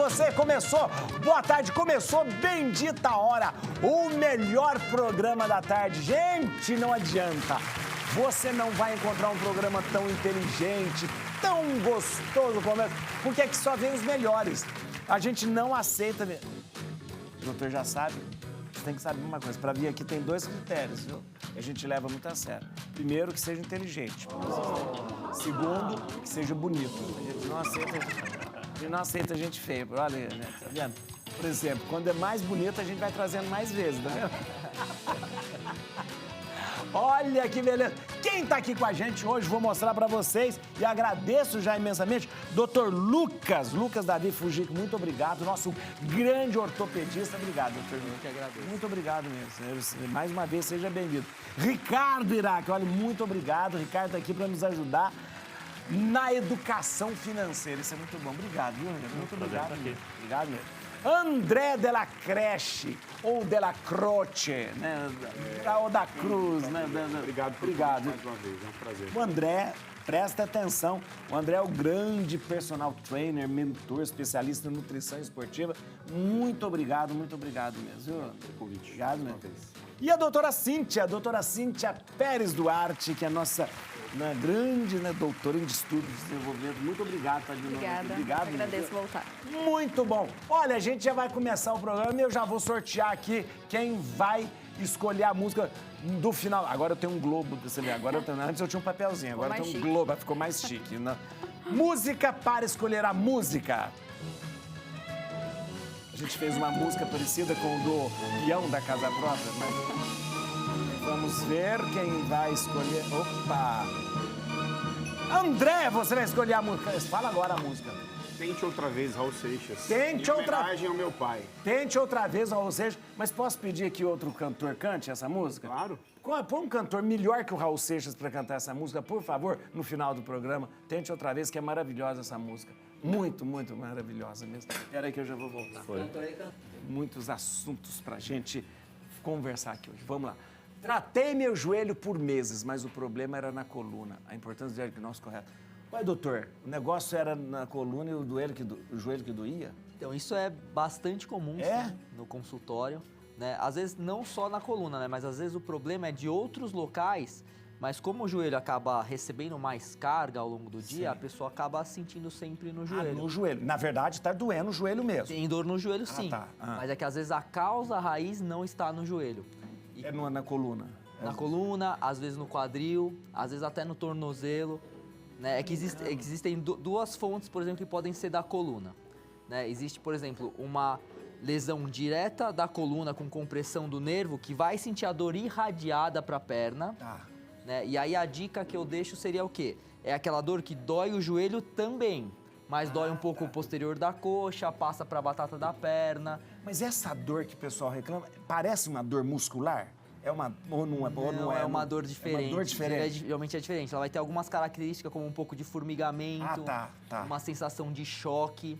você, começou, boa tarde, começou Bendita Hora, o melhor programa da tarde. Gente, não adianta, você não vai encontrar um programa tão inteligente, tão gostoso como esse, porque aqui só vem os melhores. A gente não aceita... O doutor já sabe, você tem que saber uma coisa, para vir aqui tem 2 critérios, viu? A gente leva muito a sério. Primeiro, que seja inteligente. Segundo, que seja bonito. A gente não aceita gente feia. Olha, né? Tá vendo? Por exemplo, quando é mais bonito, a gente vai trazendo mais vezes, tá vendo? Olha que beleza! Quem tá aqui com a gente hoje, vou mostrar pra vocês e agradeço já imensamente, Dr. Lucas Davi Fujik, muito obrigado, nosso grande ortopedista. Obrigado, doutor. Eu que agradeço. Muito obrigado mesmo. Mais uma vez, seja bem-vindo. Ricardo Iraque, olha, muito obrigado. Ricardo tá aqui para nos ajudar na educação financeira. Isso é muito bom. Obrigado, viu, Ricardo? Muito obrigado. Obrigado mesmo. André Della Creche, ou Della Croce, né? Ou da Cruz, né? Obrigado mais uma vez, é um prazer. O André, presta atenção, o André é o grande personal trainer, mentor, especialista em nutrição esportiva. Muito obrigado mesmo, viu? Convite. Obrigado mesmo. E a doutora Cíntia Pérez Duarte, que é a nossa grande doutora em estudos de desenvolvimento. Muito obrigado, tá de novo. Obrigada, agradeço voltar. Muito bom. Olha, a gente já vai começar o programa e eu já vou sortear aqui quem vai escolher a música do final. Agora eu tenho um globo, você vê, antes eu tinha um papelzinho, agora eu tenho um globo, ficou mais chique. Né? Música para escolher a música. A gente fez uma música parecida com o do peão da Casa Própria, mas vamos ver quem vai escolher. Opa! André, você vai escolher a música. Fala agora a música. Tente outra vez, Raul Seixas. Tente outra... Em homenagem ao meu pai. Tente outra vez, Raul Seixas. Mas posso pedir que outro cantor cante essa música? Claro. Põe um cantor melhor que o Raul Seixas para cantar essa música, por favor, no final do programa. Tente outra vez, que é maravilhosa essa música. Muito, muito maravilhosa mesmo. Espera aí que eu já vou voltar. Muitos assuntos pra gente conversar aqui hoje. Vamos lá. Tratei meu joelho por meses, mas o problema era na coluna. A importância do diagnóstico correto. Ué, doutor, o negócio era na coluna e o joelho que doía? Então, isso é bastante comum sim, no consultório. Né? Às vezes, não só na coluna, né? Mas às vezes o problema é de outros locais. Mas como o joelho acaba recebendo mais carga ao longo do dia, a pessoa acaba sentindo sempre no joelho. No joelho. Na verdade, tá doendo o joelho mesmo. Tem dor no joelho, sim. Tá. Mas é que às vezes a causa raiz não está no joelho. É na coluna. Na coluna, às vezes no quadril, às vezes até no tornozelo. Né? É que existem duas fontes, por exemplo, que podem ser da coluna. Né? Existe, por exemplo, uma lesão direta da coluna com compressão do nervo que vai sentir a dor irradiada para a perna. Né? E aí a dica que eu deixo seria o quê? É aquela dor que dói o joelho também, mas dói um pouco o posterior da coxa, passa para a batata da perna. Mas essa dor que o pessoal reclama, parece uma dor muscular? É uma ou não é? Não, é uma dor diferente. É uma dor diferente. Geralmente é diferente. Ela vai ter algumas características como um pouco de formigamento, uma sensação de choque.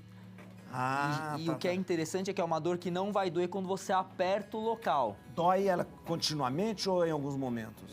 E o que é interessante é que é uma dor que não vai doer quando você aperta o local. Dói ela continuamente ou em alguns momentos?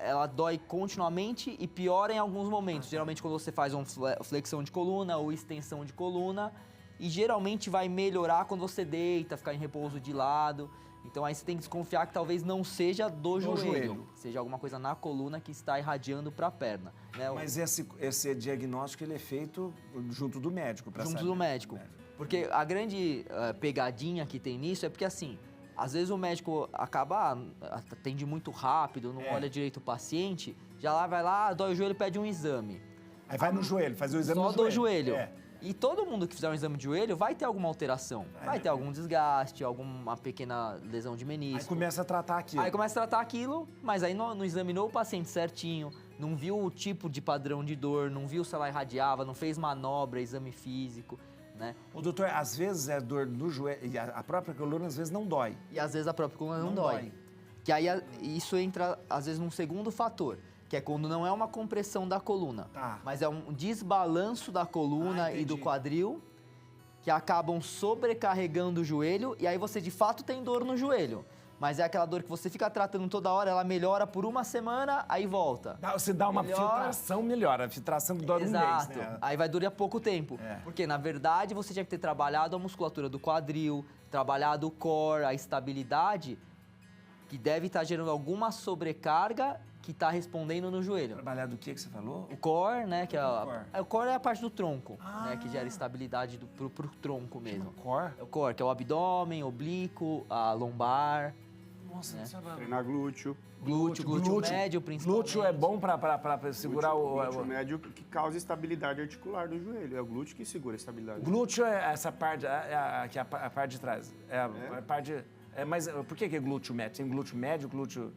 Ela dói continuamente e piora em alguns momentos. Geralmente quando você faz uma flexão de coluna ou extensão de coluna. E geralmente vai melhorar quando você deita, ficar em repouso de lado. Então aí você tem que desconfiar que talvez não seja do joelho. Seja alguma coisa na coluna que está irradiando para a perna. Né? Mas esse diagnóstico ele é feito junto do médico, para saber. Junto do médico. Porque a grande pegadinha que tem nisso é porque, assim, às vezes o médico atende muito rápido, não olha direito o paciente, vai lá, dói o joelho, pede um exame. Aí vai no joelho, fazer o exame no joelho. Só do joelho. E todo mundo que fizer um exame de joelho vai ter alguma alteração. Vai ter algum desgaste, alguma pequena lesão de menisco. Aí começa a tratar aquilo. Mas aí não examinou o paciente certinho, não viu o tipo de padrão de dor, não viu se ela irradiava, não fez manobra, exame físico. Né? O doutor, às vezes é dor no joelho, e a própria coluna às vezes não dói. E às vezes a própria coluna não dói. Que aí isso entra, às vezes, num segundo fator, que é quando não é uma compressão da coluna, mas é um desbalanço da coluna e do quadril, que acabam sobrecarregando o joelho, e aí você de fato tem dor no joelho. Mas é aquela dor que você fica tratando toda hora, ela melhora por uma semana, aí volta. Você dá uma filtração, melhora. A filtração dura um mês, Exato. né? Aí vai durar pouco tempo. Porque, na verdade, você tinha que ter trabalhado a musculatura do quadril, trabalhado o core, a estabilidade, que deve estar gerando alguma sobrecarga que está respondendo no joelho. Trabalhar do que você falou? O core, né, que é core? o core é a parte do tronco, né, que gera estabilidade pro tronco mesmo. Core? É o core, que é o abdômen, oblíquo, a lombar, Nossa, não sabia. Treinar glúteo. glúteo médio, principalmente. Glúteo é bom pra segurar Glúteo médio que causa estabilidade articular do joelho. É o glúteo que segura a estabilidade. Glúteo é essa parte, que é a parte de trás. A parte... mas por que é glúteo médio? Tem glúteo médio, glúteo...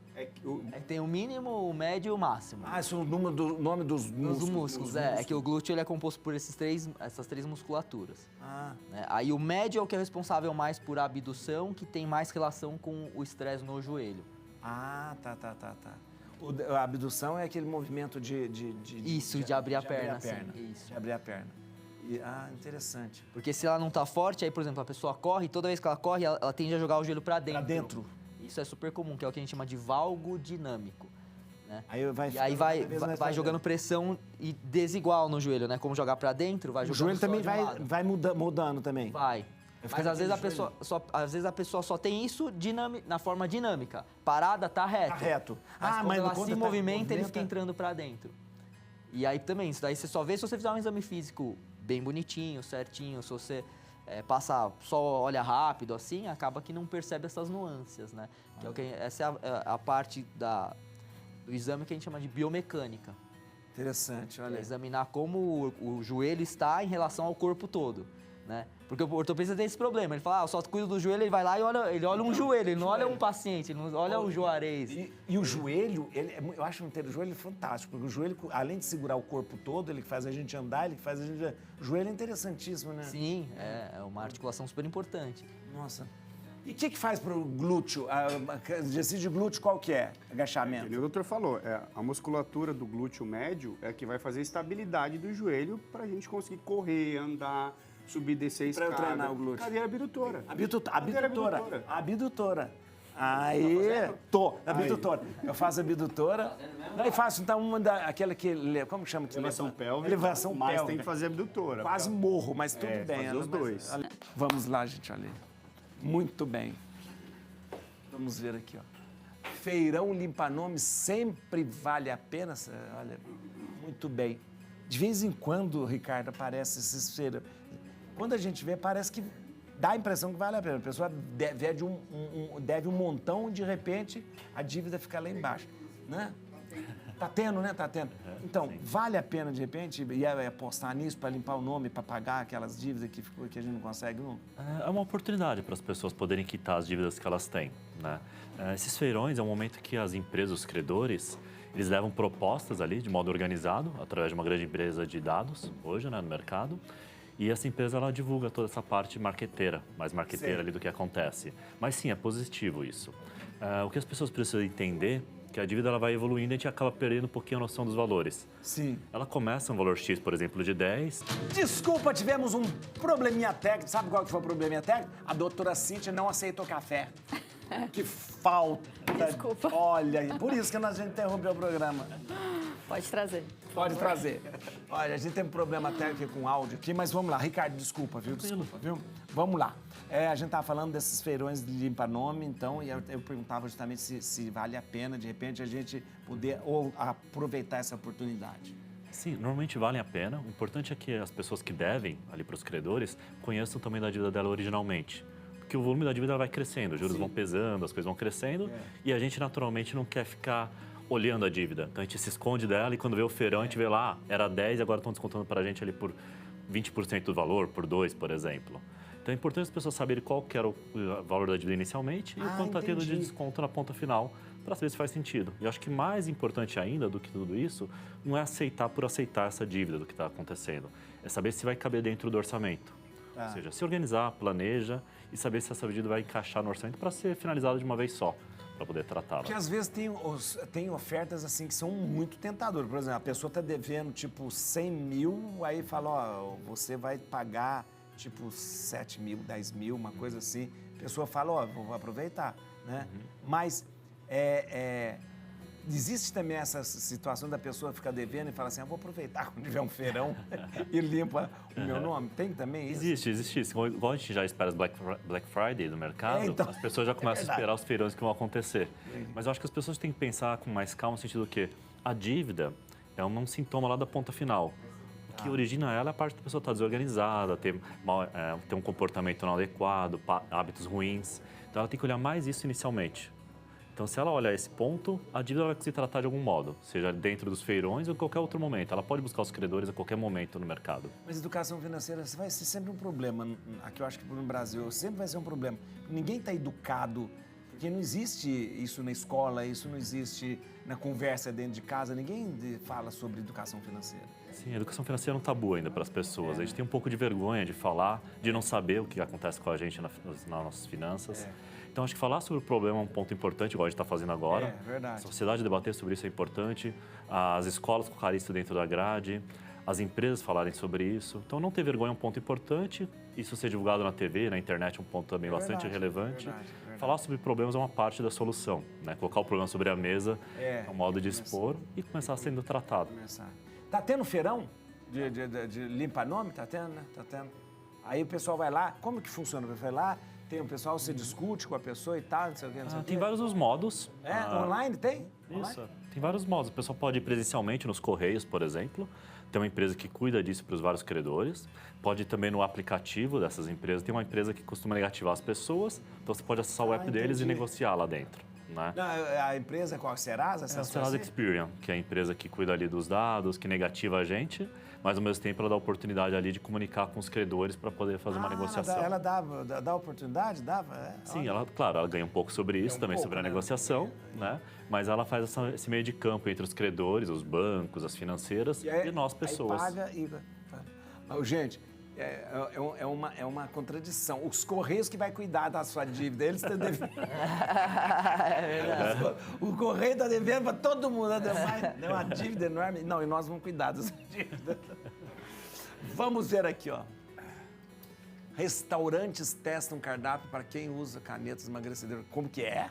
Tem o mínimo, o médio e o máximo. Esse é o nome dos músculos. Os músculos, é que o glúteo ele é composto por essas três musculaturas. Né? Aí o médio é o que é responsável mais por abdução, que tem mais relação com o estresse no joelho. Tá. A abdução é aquele movimento de abrir a perna, sim. De abrir a perna. Interessante. Porque se ela não tá forte, aí, por exemplo, a pessoa corre, toda vez que ela corre, ela tende a jogar o joelho pra dentro. Pra dentro. Isso é super comum, que é o que a gente chama de valgo dinâmico. Né? Aí vai jogando pressão e desigual no joelho, né? Como jogar pra dentro, vai jogando. O joelho também vai vai mudando também. Vai. Mas às vezes a pessoa só tem isso na forma dinâmica. Parada, tá reto. Tá reto. Mas quando ela se movimenta, movimenta, ele fica entrando pra dentro. E aí também, isso daí você só vê se você fizer um exame físico bem bonitinho, certinho. Se você só olha rápido assim, acaba que não percebe essas nuances, né? Essa é a parte do exame que a gente chama de biomecânica. Interessante, olha. É examinar como o joelho está em relação ao corpo todo, né? Porque o ortopedista tem esse problema, ele fala, eu só cuido do joelho, ele vai lá e olha um joelho, ele não olha um paciente, ele não olha o juarez. E o joelho, eu acho o joelho fantástico, porque o joelho, além de segurar o corpo todo, ele faz a gente andar, ele faz a gente... O joelho é interessantíssimo, né? Sim, é uma articulação super importante. Nossa. E o que faz pro glúteo? Exercício de glúteo qual que é? Agachamento? O doutor falou, a musculatura do glúteo médio é que vai fazer a estabilidade do joelho pra gente conseguir correr, andar, subir, descer a escada. Pra eu treinar o glúteo. Cadeira abdutora. Abdutora. Aí, abdutora. Eu faço abdutora. Daí faço, então, aquela que, como chama? Elevação pélvica. Elevação mas pélvica. tem que fazer abdutora. Quase morro, mas tudo bem. Fazer os dois. Vamos lá, gente, olha. Muito bem. Vamos ver aqui, ó. Feirão limpa-nome sempre vale a pena? Olha, muito bem. De vez em quando, Ricardo, aparece esses feirão. Quando a gente vê, parece que dá a impressão que vale a pena. A pessoa deve um montão, de repente, a dívida fica lá embaixo, né? Tá tendo, né? Tá tendo. Então, vale a pena, de repente, apostar nisso para limpar o nome, para pagar aquelas dívidas que a gente não consegue, não? É uma oportunidade para as pessoas poderem quitar as dívidas que elas têm, né? Esses feirões é um momento que as empresas, os credores, eles levam propostas ali de modo organizado, através de uma grande empresa de dados, hoje, né, no mercado. E essa empresa, ela divulga toda essa parte marqueteira, mais marqueteira ali do que acontece. Mas sim, é positivo isso. O que as pessoas precisam entender é que a dívida ela vai evoluindo e a gente acaba perdendo um pouquinho a noção dos valores. Sim. Ela começa um valor X, por exemplo, de 10. Desculpa, tivemos um probleminha técnico. Sabe qual que foi o probleminha técnico? A doutora Cíntia não aceitou café. Que falta. Desculpa. Olha, por isso que a gente interrompeu o programa. Pode trazer. Pode trazer. Olha, a gente tem um problema técnico com áudio aqui, mas vamos lá. Ricardo, desculpa, viu? Desculpa, viu? Vamos lá. A gente estava falando desses feirões de limpa-nome, então, e eu perguntava justamente se vale a pena, de repente, a gente poder aproveitar essa oportunidade. Sim, normalmente valem a pena. O importante é que as pessoas que devem ali para os credores conheçam também da dívida dela originalmente. Porque o volume da dívida vai crescendo, os juros vão pesando, as coisas vão crescendo, e a gente naturalmente não quer ficar olhando a dívida. Então a gente se esconde dela e quando vê o feirão, a gente vê lá, era 10 e agora estão descontando para a gente ali por 20% do valor, por 2, por exemplo. Então é importante as pessoas saberem qual que era o valor da dívida inicialmente e o quanto está tendo de desconto na ponta final, para saber se faz sentido. E eu acho que mais importante ainda do que tudo isso, não é aceitar por aceitar essa dívida do que está acontecendo. É saber se vai caber dentro do orçamento. Ou seja, se organizar, planeja e saber se essa dívida vai encaixar no orçamento para ser finalizada de uma vez só, para poder tratá-la. Porque às vezes tem ofertas assim que são muito tentadoras. Por exemplo, a pessoa está devendo tipo 100 mil, aí fala, ó, você vai pagar tipo 7 mil, 10 mil, uma coisa assim. A pessoa fala, ó, vou aproveitar, né? Mas existe também essa situação da pessoa ficar devendo e falar assim, vou aproveitar quando tiver um feirão e limpa o meu nome. Tem também isso? Existe isso. Igual a gente já espera as Black Friday no mercado, Então, as pessoas já começam a verdade. esperar os feirões que vão acontecer. Mas eu acho que as pessoas têm que pensar com mais calma no sentido que a dívida é um sintoma lá da ponta final. O que origina ela é a parte da pessoa estar desorganizada, ter um comportamento não adequado, hábitos ruins. Então ela tem que olhar mais isso inicialmente. Então, se ela olhar esse ponto, a dívida vai se tratar de algum modo, seja dentro dos feirões ou em qualquer outro momento. Ela pode buscar os credores a qualquer momento no mercado. Mas educação financeira vai ser sempre um problema. Aqui eu acho que no Brasil sempre vai ser um problema. Ninguém está educado, porque não existe isso na escola, isso não existe na conversa dentro de casa. Ninguém fala sobre educação financeira. Sim, a educação financeira é um tabu ainda para as pessoas. A gente tem um pouco de vergonha de falar, de não saber o que acontece com a gente nas nossas finanças. Então, acho que falar sobre o problema é um ponto importante, igual a gente está fazendo agora. É, verdade. A sociedade debater sobre isso é importante. As escolas colocarem isso dentro da grade. As empresas falarem sobre isso. Então, não ter vergonha é um ponto importante. Isso ser divulgado na TV, na internet é um ponto também bastante relevante. Verdade. Falar sobre problemas é uma parte da solução. Né? Colocar o problema sobre a mesa é um modo de expor e começar sendo tratado. Tá tendo feirão de limpa-nome? Tá tendo, né? Tá tendo. Aí o pessoal vai lá. Como que funciona? Vai lá, tem um pessoal, você discute com a pessoa e tal, não sei o quê, não sei o quê. Tem vários os modos. Online tem? Isso, tem vários modos. O pessoal pode ir presencialmente nos Correios, por exemplo. Tem uma empresa que cuida disso para os vários credores. Pode ir também no aplicativo dessas empresas. Tem uma empresa que costuma negativar as pessoas. Então, você pode acessar o app deles e negociar lá dentro. Né? Não, a empresa qual? Serasa? É a Serasa Experian, que é a empresa que cuida ali dos dados, que negativa a gente, mas ao mesmo tempo ela dá a oportunidade ali de comunicar com os credores para poder fazer uma negociação. Ela dá oportunidade? Dava? Sim, ela ganha um pouco sobre isso, também sobre a negociação, né? Mas ela faz esse meio de campo entre os credores, os bancos, as financeiras e nós, pessoas. Aí paga e... Gente, é uma contradição. Os Correios que vai cuidar da sua dívida, eles estão devendo. O Correio está devendo para todo mundo. É uma dívida enorme. Não, e nós vamos cuidar dessa dívida. Vamos ver aqui, ó. Restaurantes testam cardápio para quem usa canetas emagrecedoras. Como que é?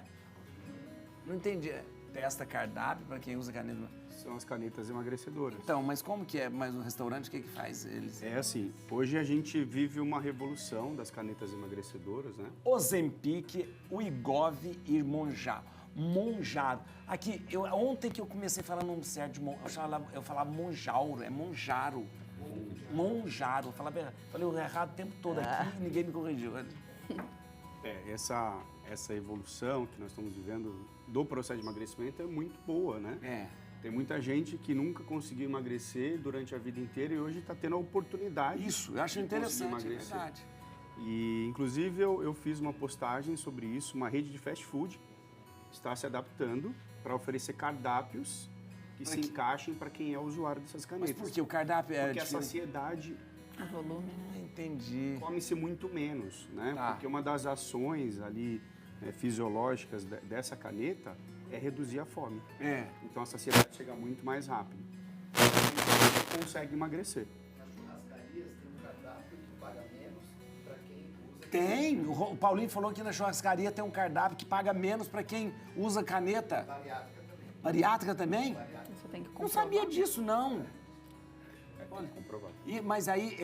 Não entendi. Testa cardápio para quem usa caneta emagrecedoras. São as canetas emagrecedoras. Então, mas como que é? Mas o restaurante, o que faz eles? É assim, hoje a gente vive uma revolução das canetas emagrecedoras, né? Ozempic, Wegovy e Monjaro. Aqui, ontem que eu comecei a falar nome certo, eu falava Monjauro, é Monjaro. Monjaro. Eu falei o errado o tempo todo aqui e ninguém me corrigiu. Essa evolução que nós estamos vivendo do processo de emagrecimento é muito boa, né? Tem muita gente que nunca conseguiu emagrecer durante a vida inteira e hoje está tendo a oportunidade. Isso, eu acho interessante, é emagrecer. verdade. E, inclusive, eu fiz uma postagem sobre isso. Uma rede de fast food está se adaptando para oferecer cardápios que se encaixem para quem é usuário dessas canetas. Mas por que o cardápio é Porque a diferente? saciedade O volume, né? Entendi. come-se muito menos, né? Tá. Porque uma das ações ali fisiológicas dessa caneta é reduzir a fome. Então a saciedade chega muito mais rápido. Então, você consegue emagrecer. Nas churrascarias tem um cardápio que paga menos para quem usa. Tem. O Paulinho falou que na churrascaria tem um cardápio que paga menos para quem usa caneta. Bariátrica também. Bariátrica também? Você tem que Não comprovar. sabia disso, não. Pode comprovar. Mas aí,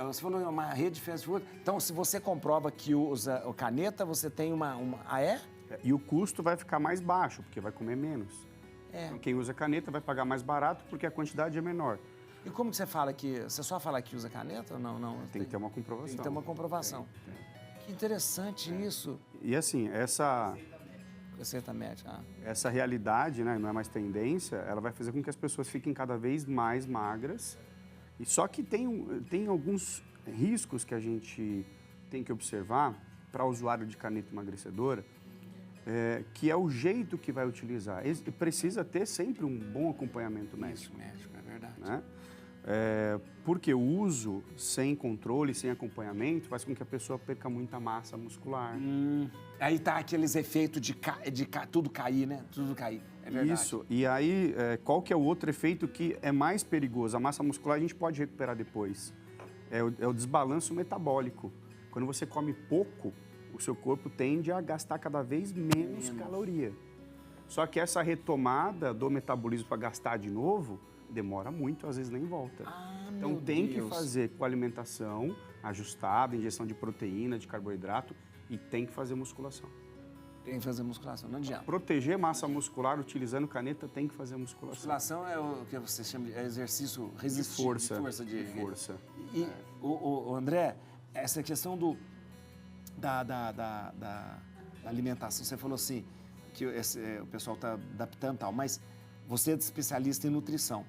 você falou uma rede de fast food. Então, se você comprova que usa caneta, você tem uma... Ah, é? E o custo vai ficar mais baixo, porque vai comer menos. Então, quem usa caneta vai pagar mais barato porque a quantidade é menor. E como que você fala que... Você só fala que usa caneta ou não? Tem que ter uma comprovação. Tem que ter uma comprovação. Que interessante isso. E assim, essa Receita médica. essa realidade, né, não é mais tendência, ela vai fazer com que as pessoas fiquem cada vez mais magras. E só que tem alguns riscos que a gente tem que observar para o usuário de caneta emagrecedora, que é o jeito que vai utilizar. Ele precisa ter sempre um bom acompanhamento médico. Médico, é verdade. Né? Porque o uso sem controle, sem acompanhamento, faz com que a pessoa perca muita massa muscular. Aí tá aqueles efeitos de tudo cair, né? Tudo cair. É verdade. Isso. E aí, qual que é o outro efeito que é mais perigoso? A massa muscular a gente pode recuperar depois. É o desbalanço metabólico. Quando você come pouco, o seu corpo tende a gastar cada vez menos caloria. Só que essa retomada do metabolismo para gastar de novo demora muito, às vezes nem volta. Então tem que fazer com alimentação ajustada, injeção de proteína, de carboidrato e tem que fazer musculação. Tem que fazer musculação, não adianta. Proteger massa muscular utilizando caneta tem que fazer musculação. Musculação é o que você chama de exercício resistente. Força. De força. E, o André, essa questão da alimentação, você falou assim, que o pessoal está adaptando e tal, mas você é especialista em nutrição.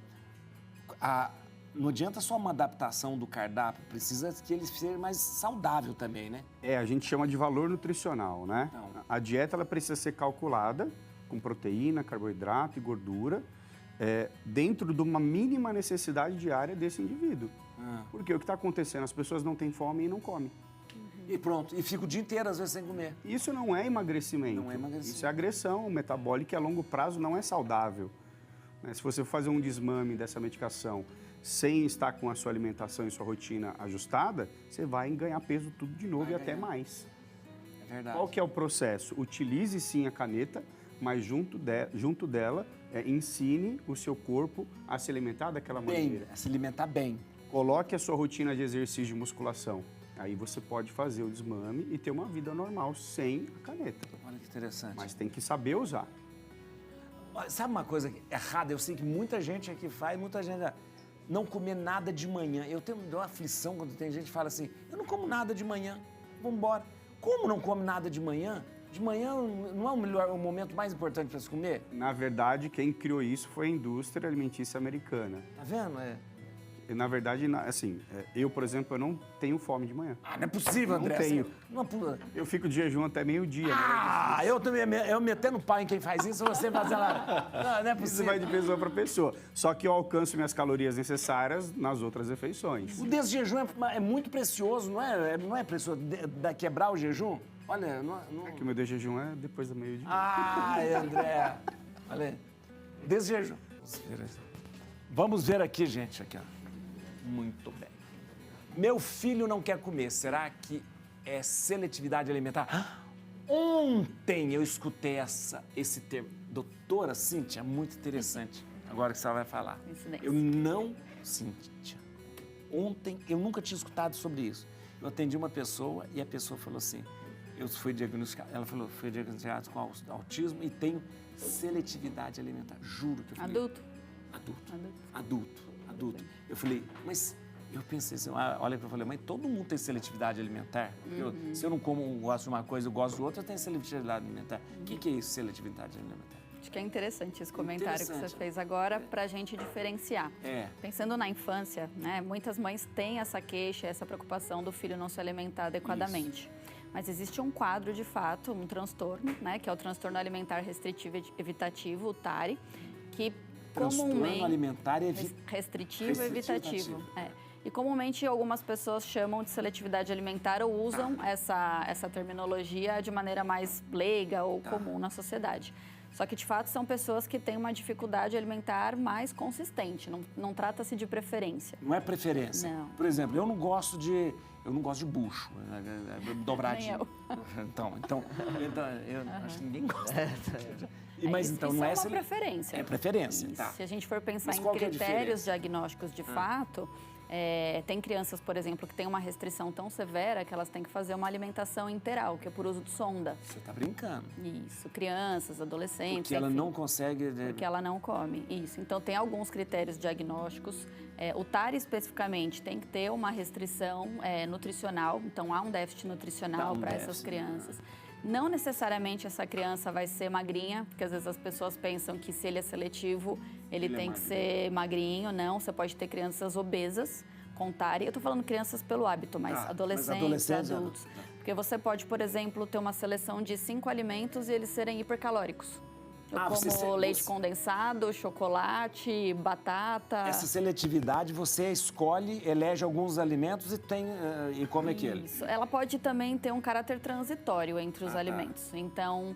Não adianta só uma adaptação do cardápio, precisa que ele seja mais saudável também, né? A gente chama de valor nutricional, né? Então. A dieta ela precisa ser calculada com proteína, carboidrato e gordura, dentro de uma mínima necessidade diária desse indivíduo. Porque o que está acontecendo? As pessoas não têm fome e não comem. E pronto, e fica o dia inteiro, às vezes, sem comer. Isso não é emagrecimento. Não é emagrecimento. Isso é agressão metabólica e a longo prazo não é saudável. Né? Se você fazer um desmame dessa medicação sem estar com a sua alimentação e sua rotina ajustada, você vai ganhar peso tudo de novo e até mais. É verdade. Qual que é o processo? Utilize sim a caneta, mas junto dela, ensine o seu corpo a se alimentar daquela maneira. A se alimentar bem. Coloque a sua rotina de exercício de musculação. Aí você pode fazer o desmame e ter uma vida normal sem a caneta. Olha que interessante. Mas tem que saber usar. Sabe uma coisa errada? Eu sei que muita gente aqui faz, muita gente não comer nada de manhã. Eu tenho uma aflição quando tem gente que fala assim, eu não como nada de manhã, vamos embora. Como não come nada de manhã? De manhã não é o momento mais importante para se comer? Na verdade, quem criou isso foi a indústria alimentícia americana. Tá vendo? Na verdade, assim, eu, por exemplo, eu não tenho fome de manhã. Não é possível, André. Não tenho. Não... Eu fico de jejum até meio-dia. Eu também, eu metendo pau em quem faz isso, você fazendo lá. Não é possível. Isso vai de pessoa para pessoa. Só que eu alcanço minhas calorias necessárias nas outras refeições. O desjejum é muito precioso, não é? Não é precioso quebrar o jejum? Olha, não... É que o meu desjejum é depois do meio-dia. André. Olha, desjejum. Vamos ver aqui, gente, aqui, ó. Muito bem. Meu filho não quer comer. Será que é seletividade alimentar? Ontem eu escutei esse termo. Doutora Cíntia, muito interessante. Agora que você vai falar. Cíntia, ontem eu nunca tinha escutado sobre isso. Eu atendi uma pessoa e a pessoa falou assim, ela falou, fui diagnosticado com autismo e tenho seletividade alimentar. Juro que eu falei. Adulto. Eu falei, mas eu pensei assim, olha que eu falei, mas todo mundo tem seletividade alimentar. Se eu não gosto de uma coisa, eu gosto de outra, eu tenho seletividade alimentar. O que é isso, seletividade alimentar? Acho que é interessante esse comentário que você fez agora para a gente diferenciar. Pensando na infância, né, muitas mães têm essa queixa, essa preocupação do filho não se alimentar adequadamente. Isso. Mas existe um quadro, de fato, um transtorno, né, que é o transtorno alimentar restritivo evitativo, o TARI, que transtorno alimentar restritivo e evitativo. E comumente algumas pessoas chamam de seletividade alimentar ou usam essa terminologia de maneira mais leiga ou comum na sociedade. Só que, de fato, são pessoas que têm uma dificuldade alimentar mais consistente, não trata-se de preferência. Não é preferência? Não. Por exemplo, eu não gosto de bucho, dobradinho. Então, eu acho que ninguém gosta. Mas isso, então isso não é uma preferência. É preferência, isso. tá. Se a gente for pensar Mas em qual que é a critérios diagnósticos de fato, tem crianças, por exemplo, que têm uma restrição tão severa que elas têm que fazer uma alimentação interal, que é por uso de sonda. Você está brincando. Isso, crianças, adolescentes, porque ela não consegue... Porque ela não come, isso. Então, tem alguns critérios diagnósticos. O TARI, especificamente, tem que ter uma restrição nutricional. Então, há um déficit nutricional para essas crianças. Não necessariamente essa criança vai ser magrinha, porque às vezes as pessoas pensam que se ele é seletivo, ele tem que ser magrinho. Não, você pode ter crianças obesas com TARI. Eu estou falando crianças pelo hábito, mas adolescentes, adultos. Porque você pode, por exemplo, ter uma seleção de 5 alimentos e eles serem hipercalóricos. Como leite condensado, chocolate, batata. Essa seletividade, você escolhe, elege alguns alimentos e come aquele. Isso. Ela pode também ter um caráter transitório entre os alimentos. Então,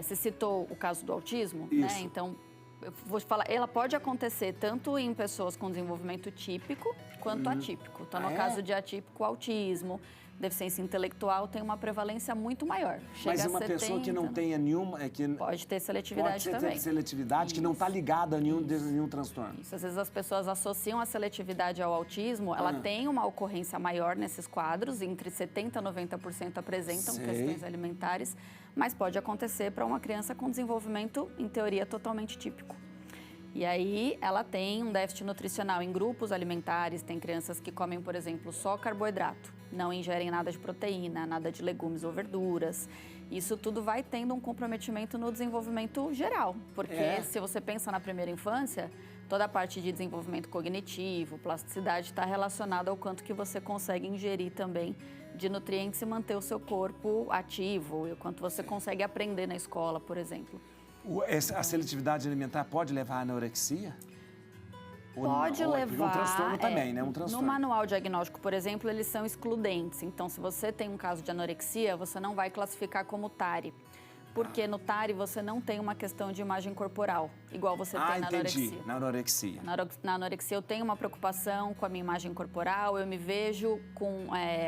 você citou o caso do autismo, né? Então, eu vou te falar, ela pode acontecer tanto em pessoas com desenvolvimento típico quanto atípico. Então, no caso de atípico, autismo. deficiência intelectual tem uma prevalência muito maior. Chega Mas a uma pessoa que não 70, tenha nenhuma... Pode ter seletividade pode também. ter seletividade, que não está ligada a nenhum transtorno. Isso, às vezes as pessoas associam a seletividade ao autismo, ela tem uma ocorrência maior nesses quadros, entre 70% e 90% apresentam Sei. questões alimentares, mas pode acontecer para uma criança com desenvolvimento, em teoria, totalmente típico. E aí ela tem um déficit nutricional em grupos alimentares, tem crianças que comem, por exemplo, só carboidrato, não ingerem nada de proteína, nada de legumes ou verduras. Isso tudo vai tendo um comprometimento no desenvolvimento geral, porque se você pensa na primeira infância, toda a parte de desenvolvimento cognitivo, plasticidade está relacionada ao quanto que você consegue ingerir também de nutrientes e manter o seu corpo ativo, e o quanto você consegue aprender na escola, por exemplo. A seletividade alimentar pode levar à anorexia? Pode Ou levar. um transtorno também, né? Um No transtorno. manual diagnóstico, por exemplo, eles são excludentes. Então, se você tem um caso de anorexia, você não vai classificar como TARI. Porque no TARI você não tem uma questão de imagem corporal, igual você tem na anorexia. Na anorexia. Na anorexia eu tenho uma preocupação com a minha imagem corporal, eu me vejo com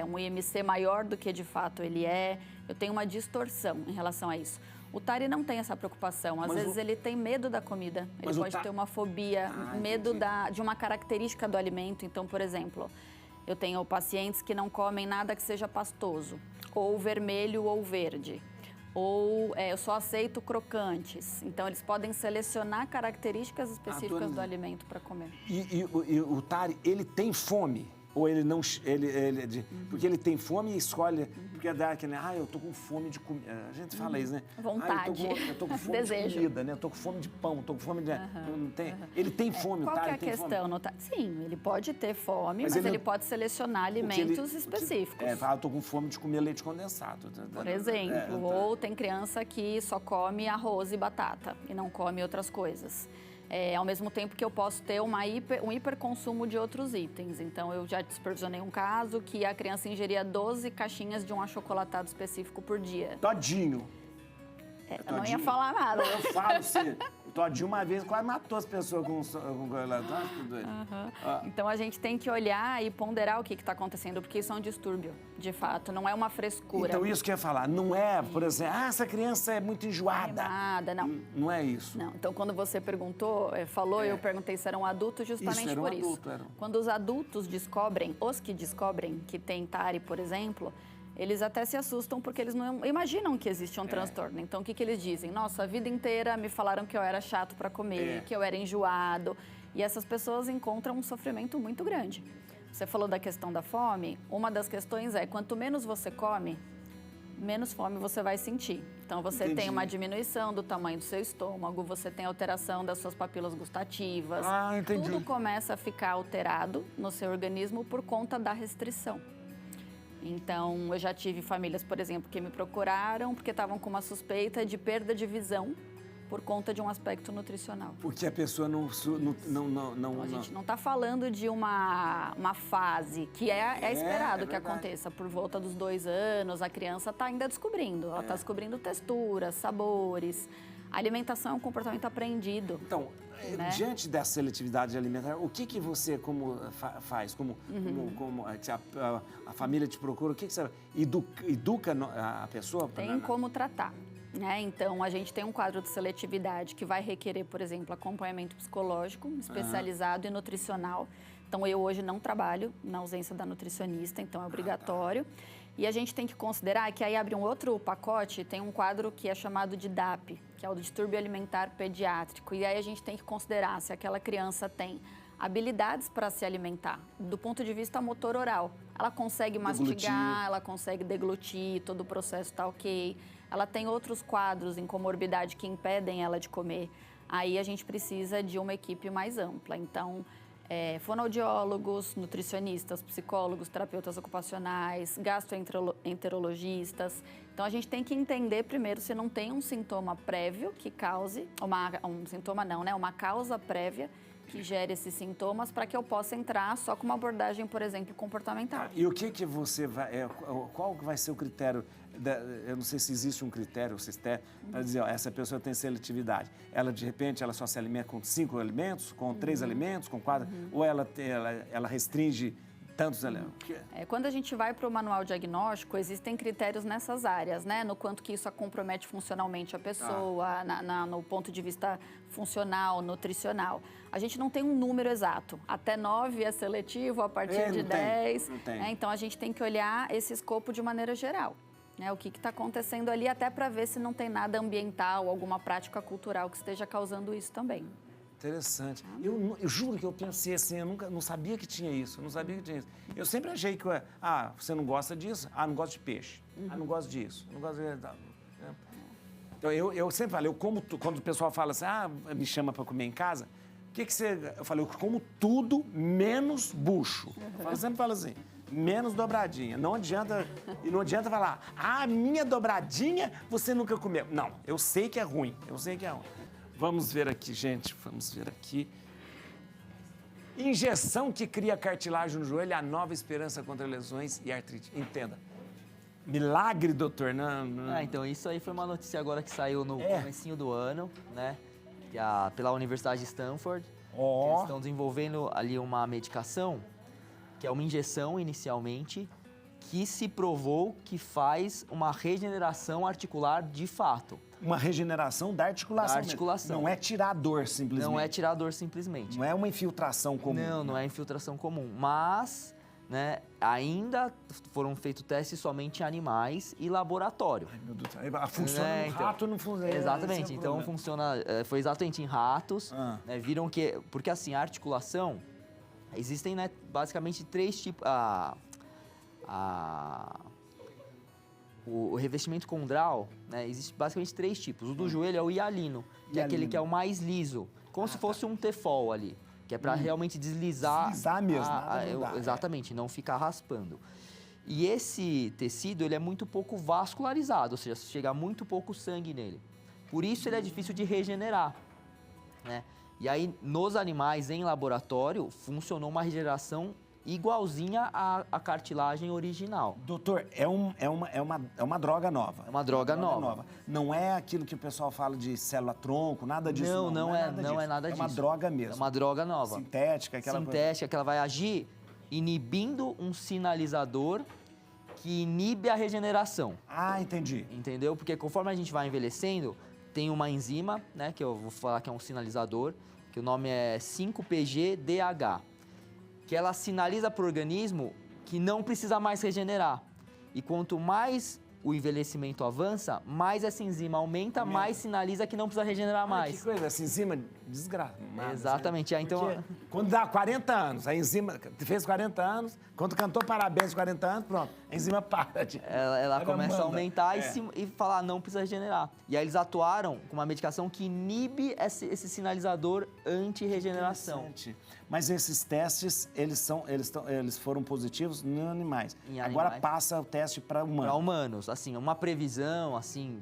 um IMC maior do que de fato ele é, eu tenho uma distorção em relação a isso. O TARI não tem essa preocupação, às vezes ele tem medo da comida, ele pode ter uma fobia, medo de uma característica do alimento. Então, por exemplo, eu tenho pacientes que não comem nada que seja pastoso, ou vermelho ou verde. Ou eu só aceito crocantes. Então, eles podem selecionar características específicas do alimento para comer. E o TARI, ele tem fome? Ou ele não... Porque ele tem fome e escolhe... Porque dá aquele... eu tô com fome de comida. A gente fala isso, né? Vontade. Eu tô com fome Desejo. de comida, né? Eu tô com fome de pão, tô com fome de... Não tem... Ele tem fome, Qual o TARI que é tem a questão? fome? Sim, ele pode ter fome, mas ele ele não- pode selecionar alimentos específicos. Eu tô com fome de comer leite condensado. Por exemplo, ou tem criança que só come arroz e batata e não come outras coisas. Ao mesmo tempo que eu posso ter um hiperconsumo de outros itens. Então, eu já supervisionei um caso que a criança ingeria 12 caixinhas de um achocolatado específico por dia. Todinho. Eu não ia falar nada. Eu falo, sim. O Todinho uma vez quase matou as pessoas com colatado. Então, a gente tem que olhar e ponderar o que está acontecendo, porque isso é um distúrbio, de fato, não é uma frescura. Então, isso que eu ia falar, não é, por exemplo, essa criança é muito enjoada. Nada, não. Não é isso. Não, então quando você perguntou, eu perguntei se era um adulto justamente Isso, era um por isso. adulto, era. Quando os adultos descobrem, os que descobrem que tem TARI, por exemplo, eles até se assustam porque eles não imaginam que existe um transtorno. Então o que eles dizem? Nossa, a vida inteira me falaram que eu era chato para comer, que eu era enjoado. E essas pessoas encontram um sofrimento muito grande. Você falou da questão da fome, uma das questões é, quanto menos você come, menos fome você vai sentir. Então, você tem uma diminuição do tamanho do seu estômago, você tem alteração das suas papilas gustativas. Entendi. Tudo começa a ficar alterado no seu organismo por conta da restrição. Então, eu já tive famílias, por exemplo, que me procuraram porque estavam com uma suspeita de perda de visão por conta de um aspecto nutricional. Porque a pessoa não... A gente não está falando de uma fase que é esperado que aconteça por volta dos 2 anos. A criança está ainda descobrindo. Ela está descobrindo texturas, sabores. A alimentação é um comportamento aprendido. Então, diante dessa seletividade alimentar, o que você faz? Como a família te procura? O que você educa a pessoa? Tem como tratar. Então, a gente tem um quadro de seletividade que vai requerer, por exemplo, acompanhamento psicológico especializado e nutricional. Então, eu hoje não trabalho na ausência da nutricionista, então é obrigatório. E a gente tem que considerar que aí abre um outro pacote, tem um quadro que é chamado de DAP, que é o distúrbio alimentar pediátrico. E aí a gente tem que considerar se aquela criança tem habilidades para se alimentar, do ponto de vista motor oral. Ela consegue mastigar, ela consegue deglutir, todo o processo está ok. Ela tem outros quadros em comorbidade que impedem ela de comer. Aí a gente precisa de uma equipe mais ampla. Então, fonoaudiólogos, nutricionistas, psicólogos, terapeutas ocupacionais, gastroenterologistas. Então, a gente tem que entender primeiro se não tem um sintoma prévio que cause, uma causa prévia que gere esses sintomas para que eu possa entrar só com uma abordagem, por exemplo, comportamental. E o que você vai... qual vai ser o critério? Eu não sei se existe um critério, para dizer, essa pessoa tem seletividade. Ela, de repente, ela só se alimenta com 5 alimentos, com 3 alimentos, com 4... Ou ela restringe tantos elementos. Quando a gente vai para o manual diagnóstico, existem critérios nessas áreas, né? No quanto que isso compromete funcionalmente a pessoa, no ponto de vista funcional, nutricional. A gente não tem um número exato. Até 9 é seletivo, a partir de 10. Não tem. Então, a gente tem que olhar esse escopo de maneira geral. Né? O que está acontecendo ali, até para ver se não tem nada ambiental, alguma prática cultural que esteja causando isso também. Interessante. Eu juro que eu pensei assim, eu nunca, não sabia que tinha isso, Eu sempre achei que, você não gosta disso? não gosto de peixe. Não gosto disso. Não gosto de... Então, eu sempre falo, quando o pessoal fala assim, me chama para comer em casa, o que você... Eu falei, eu como tudo menos bucho. Eu sempre falo assim, menos dobradinha. Não adianta falar, minha dobradinha você nunca comeu. Não, eu sei que é ruim, Vamos ver aqui, gente, Injeção que cria cartilagem no joelho é a nova esperança contra lesões e artrite. Entenda. Milagre, doutor. Não. Então, isso aí foi uma notícia agora que saiu no comecinho do ano, né? Pela Universidade de Stanford. Eles estão desenvolvendo ali uma medicação, que é uma injeção inicialmente, que se provou que faz uma regeneração articular de fato. Uma regeneração da articulação. Da articulação. Não é tirar a dor, simplesmente. Não é tirar a dor, simplesmente. Não é uma infiltração comum. Não é infiltração comum. Mas, né, ainda foram feitos testes somente em animais e laboratório. Ai, meu Deus. Funciona no rato, não funciona. Exatamente. Então, funciona... Foi exatamente em ratos. Né, viram que... Porque, assim, a articulação... Existem, né, basicamente 3 tipos... O revestimento condral, né, existe basicamente 3 tipos. O do joelho é o hialino, que é aquele que é o mais liso, como se fosse um tefal ali, que é para realmente deslizar. Deslizar mesmo, exatamente, não ficar raspando. E esse tecido, ele é muito pouco vascularizado, ou seja, chega muito pouco sangue nele. Por isso ele é difícil de regenerar, né? E aí, nos animais, em laboratório, funcionou uma regeneração igualzinha à cartilagem original. Doutor, é uma droga nova. É uma droga nova. Não é aquilo que o pessoal fala de célula-tronco, nada disso. Não é nada disso. É uma droga mesmo. É uma droga nova. Sintética, que ela vai agir inibindo um sinalizador que inibe a regeneração. Entendi. Entendeu? Porque conforme a gente vai envelhecendo, tem uma enzima, né, que eu vou falar que é um sinalizador, que o nome é 5-PGDH. Que ela sinaliza para o organismo que não precisa mais regenerar. E quanto mais o envelhecimento avança, mais essa enzima aumenta, mais sinaliza que não precisa regenerar mais. Que coisa, essa enzima desgraça. Exatamente. Então, quando dá 40 anos, a enzima fez 40 anos, quando cantou parabéns 40 anos, pronto, a enzima para de... Ela começa a aumentar e falar, não precisa regenerar. E aí eles atuaram com uma medicação que inibe esse sinalizador anti-regeneração. Mas esses testes, eles foram positivos em animais. Agora animais. passa o teste para humanos. Para humanos. Assim, uma previsão, assim,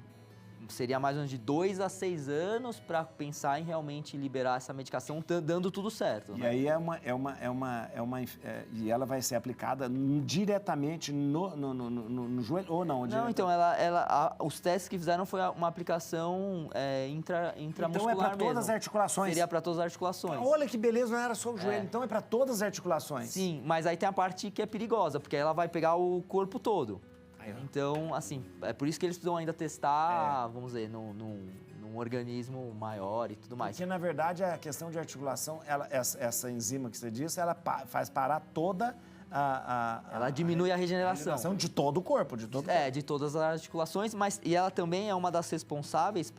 seria mais ou menos de 2 a 6 anos para pensar em realmente liberar essa medicação, dando tudo certo. E aí e ela vai ser aplicada diretamente no joelho ou não? Não, então os testes que fizeram foi uma aplicação intramuscular. Então é para todas as articulações? Seria para todas as articulações. Olha que beleza, não era só o joelho, então é para todas as articulações. Sim, mas aí tem a parte que é perigosa, porque ela vai pegar o corpo todo. Então, assim, é por isso que eles precisam ainda testar, vamos dizer, num organismo maior e tudo mais. Porque, na verdade, a questão de articulação, essa enzima que você disse, ela faz parar toda ela diminui a regeneração. De todo o corpo, de todo o corpo. De todas as articulações, e ela também é uma das responsáveis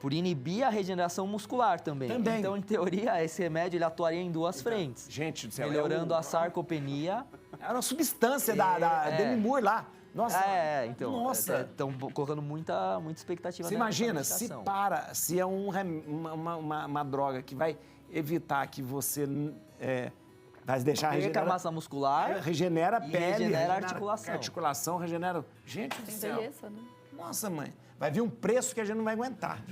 por inibir a regeneração muscular também. Então, em teoria, esse remédio ele atuaria em 2 frentes. Gente do céu. Melhorando a sarcopenia. Era uma substância da Demi Moore lá. Nossa. Então. Nossa. Estão colocando muita expectativa. Você imagina, se é uma droga que vai evitar que você vai deixar regenerar a massa muscular, regenera a pele, regenera a articulação. Articulação regenera. Gente do céu. Beleza, né? Nossa, mãe. Vai vir um preço que a gente não vai aguentar.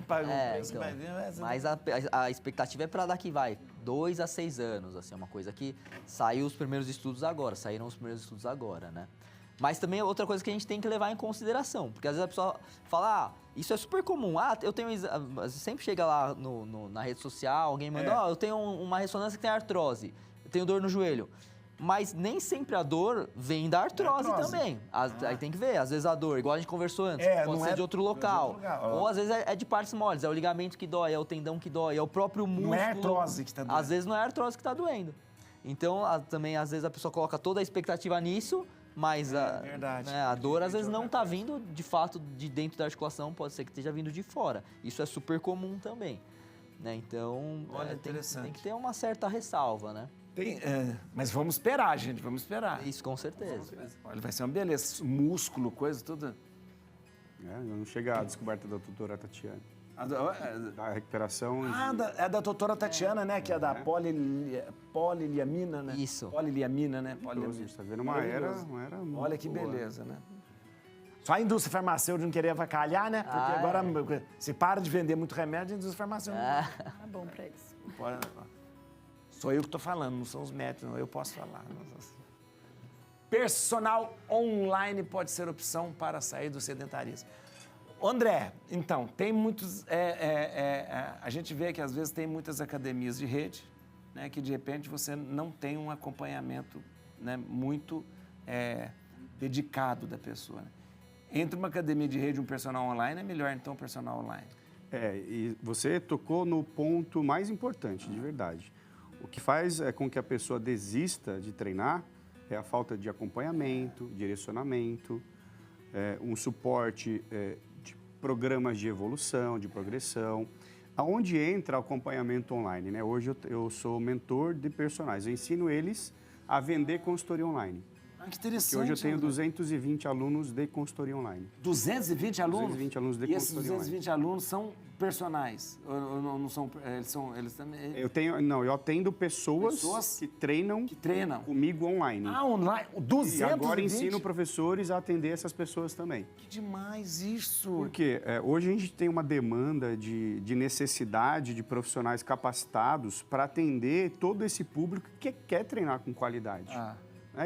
Mas a expectativa é para daqui 2 a 6 anos, assim, é uma coisa que saíram os primeiros estudos agora, né? Mas também é outra coisa que a gente tem que levar em consideração, porque às vezes a pessoa fala, isso é super comum, eu tenho, sempre chega lá na rede social, alguém manda, eu tenho uma ressonância que tem artrose, eu tenho dor no joelho. Mas nem sempre a dor vem da artrose também. Aí tem que ver, às vezes a dor, igual a gente conversou antes, pode ser de outro local. Ou às vezes é de partes moles, é o ligamento que dói, é o tendão que dói, é o próprio músculo. Não é a artrose que está doendo. Às vezes não é a artrose que está doendo. Então, também, às vezes, a pessoa coloca toda a expectativa nisso, mas a dor, às vezes, não está vindo, de fato, de dentro da articulação, pode ser que esteja vindo de fora. Isso é super comum também. Né? Então, Olha, tem que ter uma certa ressalva, né? Mas vamos esperar, gente, vamos esperar. Isso, com certeza. Olha, vai ser uma beleza. Músculo, coisa, tudo. Não chega a descoberta da doutora Tatiana. Da recuperação. É da doutora Tatiana, né? Que é da poliliamina, né? Isso. Poliliamina, né? A gente está vendo uma era muito Olha que boa. beleza, né? Só a indústria farmacêutica não queria avacalhar, né? Porque agora, se para de vender muito remédio, a indústria farmacêutica Tá bom pra eles. não pode. Sou eu que estou falando, não são os médicos, não. Eu posso falar. Personal online pode ser opção para sair do sedentarismo. André, então, tem muitos... a gente vê que às vezes tem muitas academias de rede, né, que de repente você não tem um acompanhamento, né, muito dedicado da pessoa. Né? Entre uma academia de rede e um personal online, é melhor então o personal online. E você tocou no ponto mais importante, de verdade. O que faz com que a pessoa desista de treinar é a falta de acompanhamento, direcionamento, um suporte de programas de evolução, de progressão. Aonde entra o acompanhamento online? Né? Hoje eu sou mentor de personagens, eu ensino eles a vender consultoria online. Que interessante. Porque hoje eu tenho 220 alunos de consultoria online. 220 alunos? 220 alunos de e esses consultoria 220 alunos são personais? Ou não são? Eles também... Eu atendo pessoas que treinam comigo online. Online? 220? E agora ensino professores a atender essas pessoas também. Que demais isso! Porque hoje a gente tem uma demanda de necessidade de profissionais capacitados para atender todo esse público que quer treinar com qualidade.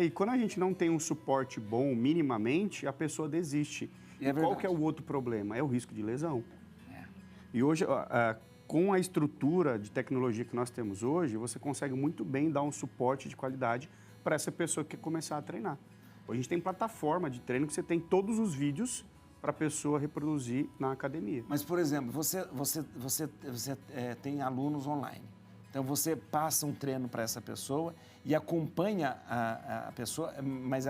E quando a gente não tem um suporte bom, minimamente, a pessoa desiste. E qual que é o outro problema? É o risco de lesão. E hoje, com a estrutura de tecnologia que nós temos hoje, você consegue muito bem dar um suporte de qualidade para essa pessoa que quer começar a treinar. Hoje a gente tem plataforma de treino que você tem todos os vídeos para a pessoa reproduzir na academia. Mas, por exemplo, você tem alunos online. Então, você passa um treino para essa pessoa e acompanha a pessoa, mas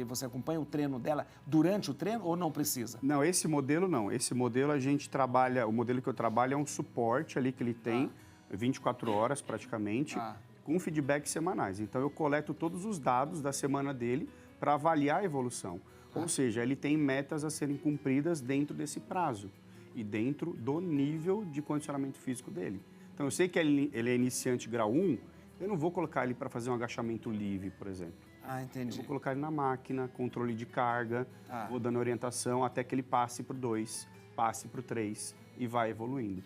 você acompanha o treino dela durante o treino ou não precisa? Não, esse modelo não. Esse modelo a gente trabalha, o modelo que eu trabalho é um suporte ali que ele tem, 24 horas praticamente, com feedbacks semanais. Então, eu coleto todos os dados da semana dele para avaliar a evolução. Ou seja, ele tem metas a serem cumpridas dentro desse prazo e dentro do nível de condicionamento físico dele. Então, eu sei que ele é iniciante grau 1, eu não vou colocar ele para fazer um agachamento livre, por exemplo. Entendi. Eu vou colocar ele na máquina, controle de carga, vou dando orientação até que ele passe para o 2, passe para o 3 e vai evoluindo.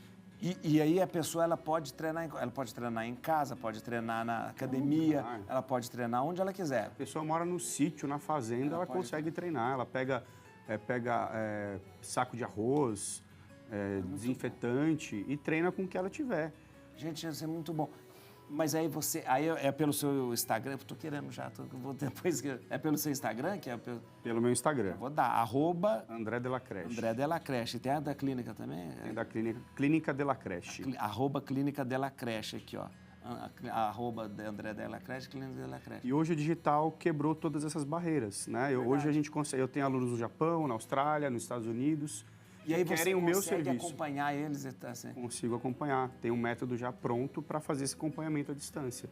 E aí a pessoa ela pode treinar em casa, pode treinar na academia, ela pode treinar onde ela quiser. A pessoa mora no sítio, na fazenda, ela consegue treinar. Ela pega saco de arroz, desinfetante e treina com o que ela tiver. Gente, isso é muito bom. Mas aí é pelo seu Instagram, estou querendo já, é pelo seu Instagram que é pelo meu Instagram. Vou dar, André de la Creche. André de la Creche. Tem a da clínica também? Tem da Clínica de la Creche. Clínica de la Creche aqui, ó. André de la Creche, Clínica de la Creche. E hoje o digital quebrou todas essas barreiras, né? Hoje a gente consegue, eu tenho alunos no Japão, na Austrália, nos Estados Unidos. E aí você querem o meu serviço. Acompanhar eles? Assim. Consigo acompanhar. Tem um método já pronto para fazer esse acompanhamento à distância.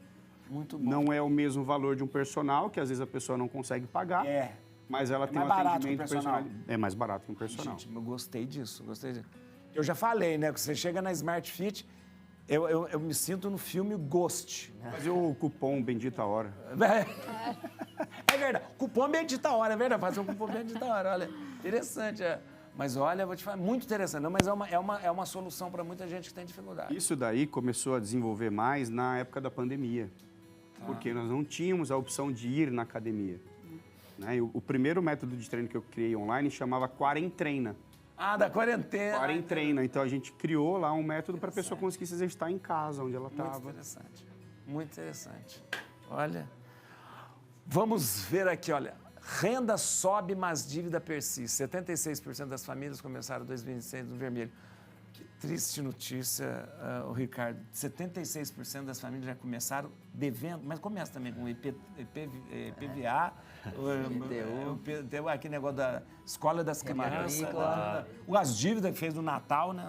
Muito bom. Não é o mesmo valor de um personal, que às vezes a pessoa não consegue pagar. Mas ela tem um atendimento personal. É mais barato que um personal. Gente, eu gostei disso. Eu já falei, né? Que você chega na Smart Fit, eu me sinto no filme Ghost. Fazer o cupom Bendita Hora. É verdade. Cupom Bendita Hora, é verdade. Fazer um cupom Bendita Hora, olha. Interessante, Mas olha, vou te falar, muito interessante. Não, mas é uma solução para muita gente que tem dificuldade. Isso daí começou a desenvolver mais na época da pandemia. Porque nós não tínhamos a opção de ir na academia. Né? E o primeiro método de treino que eu criei online chamava Quarentreina. Da quarentena. Quarentreina. Então a gente criou lá um método para a pessoa conseguir se exercitar em casa, onde ela estava. Muito interessante. Muito interessante. Olha. Vamos ver aqui, olha. Renda sobe, mas dívida persiste. 76% das famílias começaram 2026 no vermelho. Que triste notícia, o Ricardo. 76% das famílias já começaram devendo, mas começa também com IPVA, IPTU, aquele negócio da escola das crianças, as dívidas que fez no Natal, né?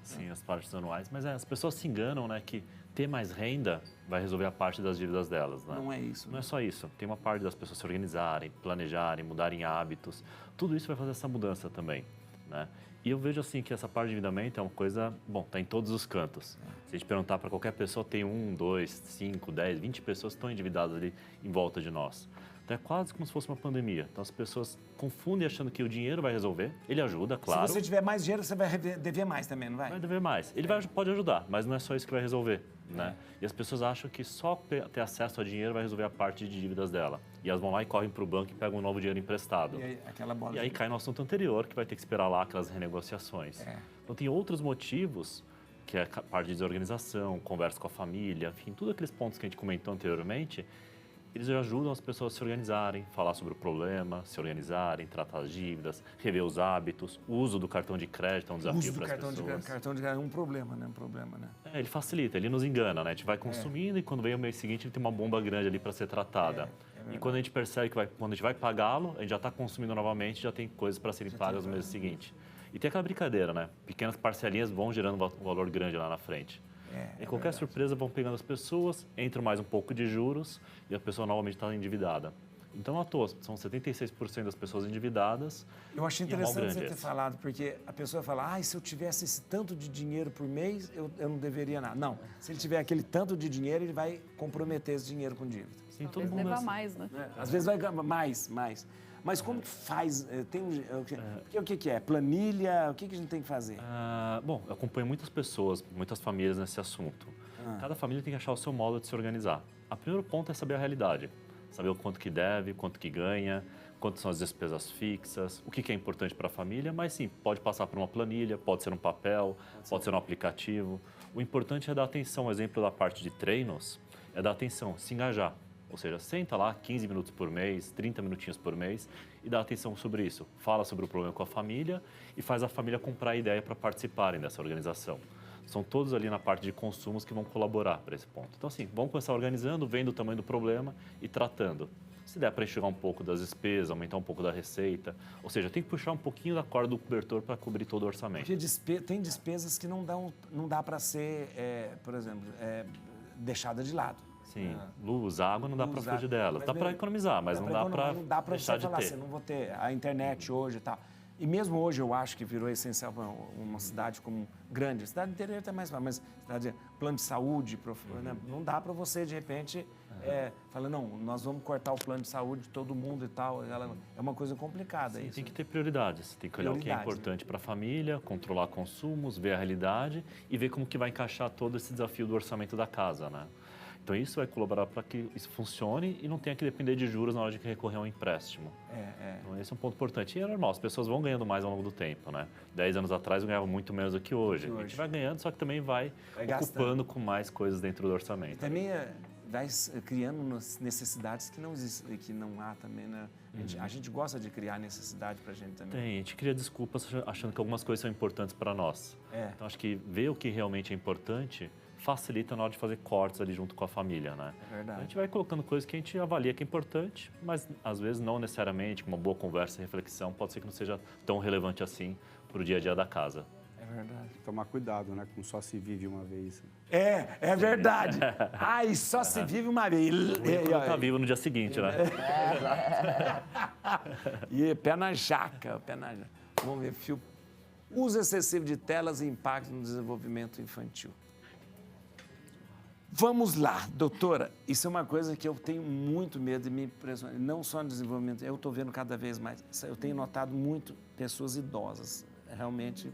Sim, as partes anuais. Mas as pessoas se enganam, né, que ter mais renda vai resolver a parte das dívidas delas, né? Não é isso. Não é só isso. Tem uma parte das pessoas se organizarem, planejarem, mudarem hábitos. Tudo isso vai fazer essa mudança também, né? E eu vejo assim que essa parte de endividamento é uma coisa, bom, está em todos os cantos. Se a gente perguntar para qualquer pessoa, tem 1, 2, 5, 10, 20 pessoas que estão endividadas ali em volta de nós. Então é quase como se fosse uma pandemia. Então as pessoas confundem achando que o dinheiro vai resolver. Ele ajuda, claro. Se você tiver mais dinheiro, você vai dever mais também, não vai? Vai dever mais. Ele pode ajudar, mas não é só isso que vai resolver, né? E as pessoas acham que só ter acesso a dinheiro vai resolver a parte de dívidas dela. E elas vão lá e correm para o banco e pegam um novo dinheiro emprestado. E aí, aquela bola E aí cai no assunto anterior, que vai ter que esperar lá aquelas renegociações. Então tem outros motivos, que é a parte de desorganização, conversa com a família, enfim, todos aqueles pontos que a gente comentou anteriormente, eles ajudam as pessoas a se organizarem, falar sobre o problema, se organizarem, tratar as dívidas, rever os hábitos. O uso do cartão de crédito é um desafio para as pessoas. O cartão de crédito é um problema, né? Ele facilita, ele nos engana, né? A gente vai consumindo e quando vem o mês seguinte ele tem uma bomba grande ali para ser tratada. E quando a gente percebe que quando a gente vai pagá-lo, a gente já está consumindo novamente, já tem coisas para serem pagas no mês seguinte. E tem aquela brincadeira, né? Pequenas parcelinhas vão gerando um valor grande lá na frente. E qualquer surpresa vão pegando as pessoas, entra mais um pouco de juros e a pessoa novamente está endividada. Então, não à toa, são 76% das pessoas endividadas. Eu achei interessante você ter falado, porque a pessoa fala, se eu tivesse esse tanto de dinheiro por mês, eu não deveria nada. Não, se ele tiver aquele tanto de dinheiro, ele vai comprometer esse dinheiro com dívida. Sim, todo mundo levar mais, né? Às vezes vai ganhar mais. Mas como que faz? O que é? Planilha? O que a gente tem que fazer? Bom, eu acompanho muitas pessoas, muitas famílias nesse assunto. Cada família tem que achar o seu modo de se organizar. O primeiro ponto é saber a realidade. Saber o quanto que deve, quanto que ganha, quantas são as despesas fixas, o que é importante para a família, mas sim, pode passar por uma planilha, pode ser um papel, pode ser um aplicativo. O importante é dar atenção, o exemplo da parte de treinos, é dar atenção, se engajar. Ou seja, senta lá 15 minutos por mês, 30 minutinhos por mês e dá atenção sobre isso. Fala sobre o problema com a família e faz a família comprar ideia para participarem dessa organização. São todos ali na parte de consumos que vão colaborar para esse ponto. Então, assim, vamos começar organizando, vendo o tamanho do problema e tratando. Se der para enxugar um pouco das despesas, aumentar um pouco da receita, ou seja, tem que puxar um pouquinho da corda do cobertor para cobrir todo o orçamento. Porque tem despesas que não dá para ser, por exemplo, deixada de lado. Sim, luz, água, não dá para fugir delas. Dá para economizar, mas não dá para deixar de ter. Assim, não vou ter a internet hoje e tal. E mesmo hoje eu acho que virou essencial para uma cidade como grande. Cidade interior até mais, mas cidade, plano de saúde, né? Não dá para você, de repente, falar, não, nós vamos cortar o plano de saúde de todo mundo e tal. É uma coisa complicada. Sim, isso. Tem que ter prioridades. Tem que olhar o que é importante para a família, controlar consumos, ver a realidade e ver como que vai encaixar todo esse desafio do orçamento da casa, né? Então, isso vai colaborar para que isso funcione e não tenha que depender de juros na hora de recorrer a um empréstimo. Então, esse é um ponto importante. E é normal, as pessoas vão ganhando mais ao longo do tempo, né? 10 anos atrás, eu ganhava muito menos do que hoje. A gente vai ganhando, só que também vai ocupando com mais coisas dentro do orçamento. E também vai criando necessidades que não existem, que não há também, né? A gente gosta de criar necessidade para a gente também. Tem, a gente cria desculpas achando que algumas coisas são importantes para nós. Então, acho que ver o que realmente é importante facilita na hora de fazer cortes ali junto com a família, né? É verdade. A gente vai colocando coisas que a gente avalia que é importante, mas às vezes não necessariamente, com uma boa conversa e reflexão, pode ser que não seja tão relevante assim para o dia a dia da casa. É verdade. Tomar cuidado, né? Com só se vive uma vez. É verdade. Ai, só se vive uma vez. Não tá vivo no dia seguinte, né? E pé na jaca, Vamos ver, uso excessivo de telas e impacto no desenvolvimento infantil. Vamos lá, doutora, isso é uma coisa que eu tenho muito medo de me impressionar, não só no desenvolvimento, eu estou vendo cada vez mais, eu tenho notado muito pessoas idosas, realmente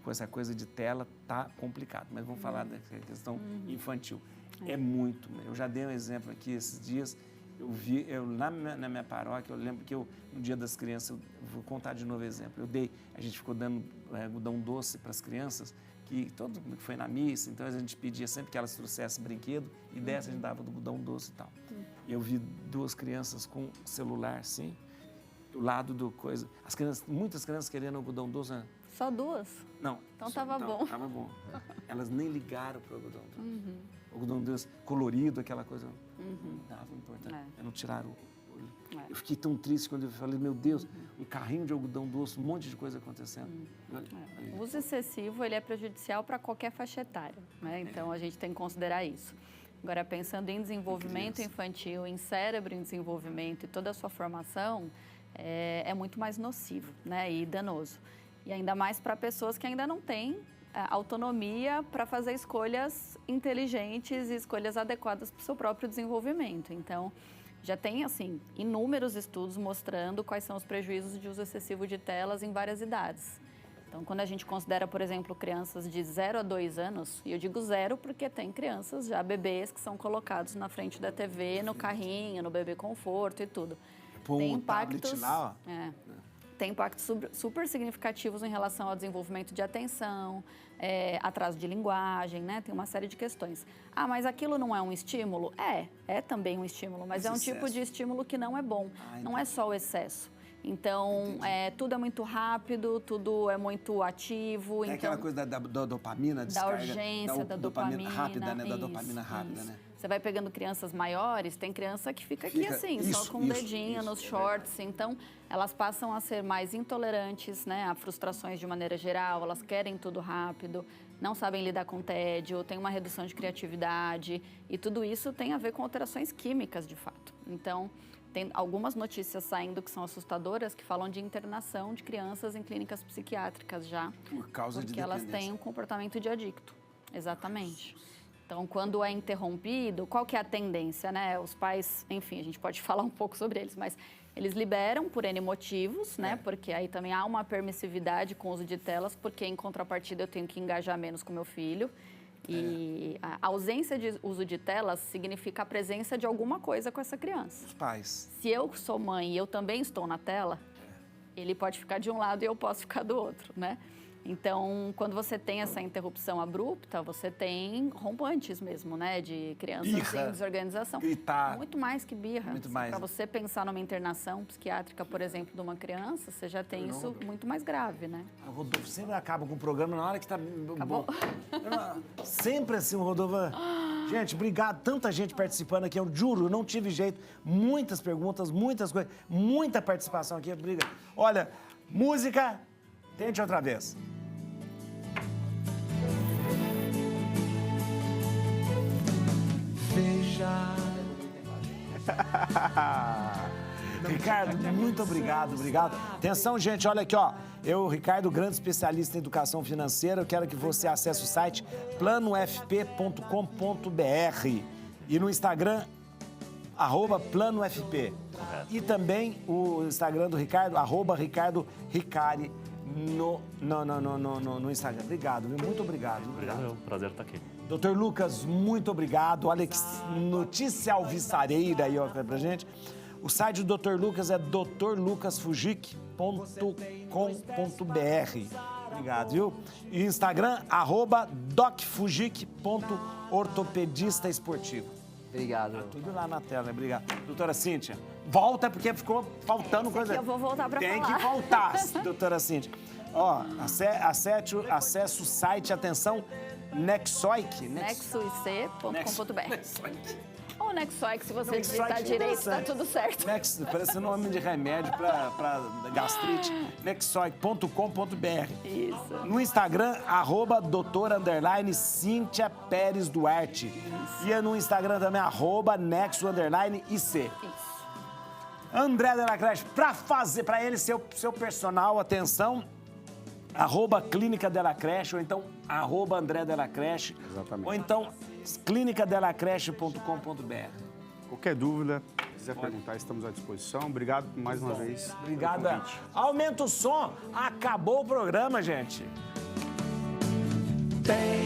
com essa coisa de tela tá complicado, mas vamos falar da questão infantil, é muito, eu já dei um exemplo aqui esses dias, na minha paróquia, eu lembro que no Dia das Crianças, eu vou contar de novo exemplo, a gente ficou dando algodão doce para as crianças, que todo mundo foi na missa, então a gente pedia sempre que elas trouxessem brinquedo e dessa a gente dava do algodão doce e tal. Eu vi 2 crianças com celular, assim, do lado do coisa. Muitas crianças querendo algodão doce, né? Só 2? Não. Então tava bom. Tava bom. Elas nem ligaram pro algodão doce. Algodão doce colorido, aquela coisa. Não dava importância. Não tiraram o olho. Eu fiquei tão triste quando eu falei, meu Deus, um carrinho de algodão doce, um monte de coisa acontecendo. O uso excessivo, ele é prejudicial para qualquer faixa etária, né? Então, a gente tem que considerar isso. Agora, pensando em desenvolvimento infantil, em cérebro em desenvolvimento e toda a sua formação, é muito mais nocivo, né? E danoso. E ainda mais para pessoas que ainda não têm autonomia para fazer escolhas inteligentes e escolhas adequadas para o seu próprio desenvolvimento. Então, já tem, assim, inúmeros estudos mostrando quais são os prejuízos de uso excessivo de telas em várias idades. Então, quando a gente considera, por exemplo, crianças de 0 a 2 anos, e eu digo 0 porque tem crianças, já bebês, que são colocados na frente da TV, no carrinho, no bebê conforto e tudo. Tem impactos, tem impactos super significativos em relação ao desenvolvimento de atenção, atraso de linguagem, né? Tem uma série de questões. Ah, mas aquilo não é um estímulo? É também um estímulo, mas é um tipo de estímulo que não é bom. Não é só o excesso. Então, tudo é muito rápido, tudo é muito ativo. É aquela coisa da dopamina, da urgência, da dopamina rápida, né? Da dopamina rápida, né? Você vai pegando crianças maiores, tem criança que fica aqui assim, só com o dedinho nos shorts. Então, elas passam a ser mais intolerantes, né, a frustrações de maneira geral, elas querem tudo rápido, não sabem lidar com tédio, tem uma redução de criatividade. E tudo isso tem a ver com alterações químicas, de fato. Então, tem algumas notícias saindo que são assustadoras, que falam de internação de crianças em clínicas psiquiátricas já. Por causa de porque elas têm um comportamento de adicto. Exatamente. Então, quando é interrompido, qual que é a tendência, né? Os pais, enfim, a gente pode falar um pouco sobre eles, mas eles liberam por N motivos, né? Porque aí também há uma permissividade com o uso de telas, porque em contrapartida eu tenho que engajar menos com meu filho. E a ausência de uso de telas significa a presença de alguma coisa com essa criança. Os pais. Se eu sou mãe e eu também estou na tela, ele pode ficar de um lado e eu posso ficar do outro, né? Então, quando você tem essa interrupção abrupta, você tem rompantes mesmo, né? De crianças em desorganização. Gritar. Muito mais que birra. Muito mais. Para você pensar numa internação psiquiátrica, por exemplo, de uma criança, você já tem isso muito mais grave, né? O Rodolfo sempre acaba com o programa na hora que tá... Acabou? Sempre assim, o Rodolfo... Gente, obrigado. Tanta gente participando aqui. Eu juro, não tive jeito. Muitas perguntas, muitas coisas. Muita participação aqui. Obrigado. Olha, música... Tente outra vez. Veja. Ricardo, muito obrigado, obrigado. Atenção, gente, olha aqui, ó. Eu, Ricardo, grande especialista em educação financeira, eu quero que você acesse o site planofp.com.br e no Instagram, @planofp. E também o Instagram do Ricardo, @Ricardo Ricari no Instagram. Obrigado, viu? Muito obrigado. Obrigado, é um prazer estar aqui. Dr. Lucas, muito obrigado. Olha que notícia alvissareira aí, ó, pra gente. O site do Dr. Lucas é drlucasfujic.com.br. Obrigado, viu? E o Instagram, @docfujic.ortopedista esportivo. Obrigado. Tudo lá na tela, né? Obrigado. Doutora Cíntia, volta porque ficou faltando coisa. Eu vou voltar pra Tem falar. que voltar, doutora Cíntia. Ó, acesse o site, atenção, Nexoic. nexoic.com.br. Ou Nexoic, se você Nexoic digitar é direito, tá interessante. tudo certo. Parece nome de remédio para gastrite. Nexoic.com.br. Isso. No Instagram, @doutora_Cíntia Pérez Duarte. E é no Instagram também, @nexo_IC. Isso. André Delacreche, para ele ser o seu personal, atenção, @Clínica Delacreche, ou então @André Delacreche. Exatamente. Ou então clinicadelacreche.com.br. Qualquer dúvida, se quiser perguntar, estamos à disposição. Obrigado mais uma vez. Obrigada. pelo convite. Aumenta o som. Acabou o programa, gente. Tem